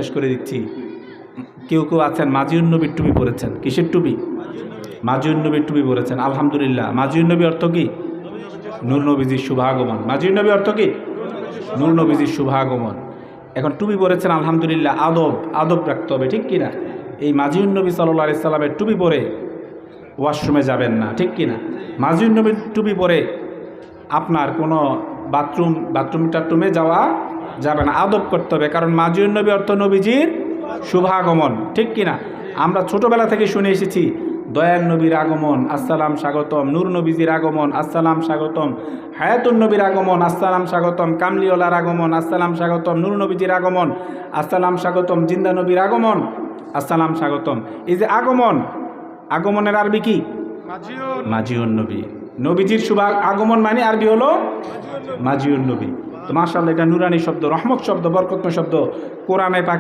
শেষ করে দিচ্ছি। কেউ কেউ আছেন মাজিউন নবীর টুপি পরেছেন। কিসের টুপি? মাজিউন নবীর টুপি পরেছেন। আলহামদুলিল্লাহ। মাজিউন নবী অর্থ কি? নূর নবীজির শুভাগমন। মাজিউন নবী অর্থ কি? নূর নবীজির শুভাগমন। এখন টুপি পরেছেন, আলহামদুলিল্লাহ। আদব রাখতে হবে, ঠিক কিনা? এই মাজিউন নবী সাল্লাল্লাহু আলাইহি সাল্লামের টুপি পরে ওয়াশরুমে যাবেন না, ঠিক কিনা? মাজিউন নবীর টুপি পরে আপনার কোনো বাথরুমে যাওয়া যাবে না, আদব করতে হবে। কারণ মাজিউন নবী অর্থ নবীজির শুভাগমন, ঠিক কিনা? আমরা ছোটবেলা থেকে শুনে এসেছি দয়াল নবীর আগমন, আসসালাম স্বাগতম। নূর নবীজির আগমন, আসসালাম স্বাগতম। হায়াতুন নবীর আগমন, আসসালাম স্বাগতম। কামলিওয়ালার আগমন, আসসালাম স্বাগতম। নূর নবীজির আগমন, আসসালাম স্বাগতম। জিন্দা নবীর আগমন, আসসালাম স্বাগতম। এই যে আগমনের আরবি কি? মাজিউন নবী। নবীজির আগমন মানে আরবি হলো মাজিউন নবী। তো মাশাআল্লাহ, এটা নুরানি শব্দ, রহমত শব্দ, বরকতময় শব্দ। কোরআনে পাক